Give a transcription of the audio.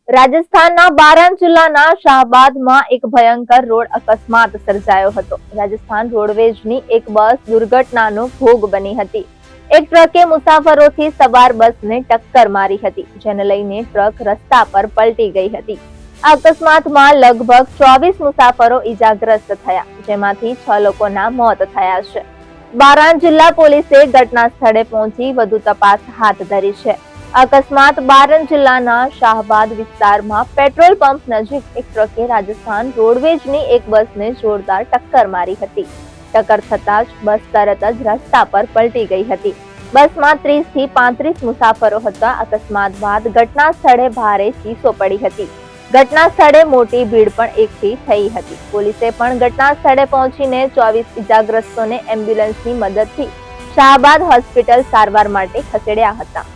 રાજસ્થાનના બારાં જિલ્લાના શાહબાદમાં એક ભયંકર રોડ અકસ્માત સર્જાયો હતો। રાજસ્થાન રોડવેજની એક બસ દુર્ઘટનાનો ભોગ બની હતી। એક ટ્રકે મુસાફરોથી સવાર બસને ટક્કર મારી હતી, જેને લઈને ટ્રક રસ્તા પર પલટી ગઈ હતી। આ અકસ્માતમાં લગભગ 24 મુસાફરો ઈજાગ્રસ્ત થયા, જેમાંથી 6 લોકોના મોત થયા છે। બારાં જિલ્લા પોલીસે ઘટના સ્થળે પહોંચી વધુ તપાસ હાથ ધરી છે। અકસ્માત બારાં જિલ્લાના શાહબાદ વિસ્તારમાં પેટ્રોલ પંપ નજીક એક ટ્રકે રાજસ્થાન રોડવેજની એક બસને જોરદાર ટક્કર મારી હતી। ટક્કર થતાં જ બસ તરત જ રસ્તા પર પલટી ગઈ હતી। બસમાં 30 થી 35 મુસાફરો હતા। અકસ્માત બાદ ઘટના સ્થળે ભારે ચીસો પડી હતી। ઘટના સ્થળે મોટી ભીડ પણ એકઠી થઈ હતી। પોલીસે પણ ઘટના સ્થળે પહોંચીને 24 ઈજાગ્રસ્તોને એમ્બ્યુલન્સની મદદથી શાહબાદ હોસ્પિટલ સારવાર માટે ખસેડ્યા હતા।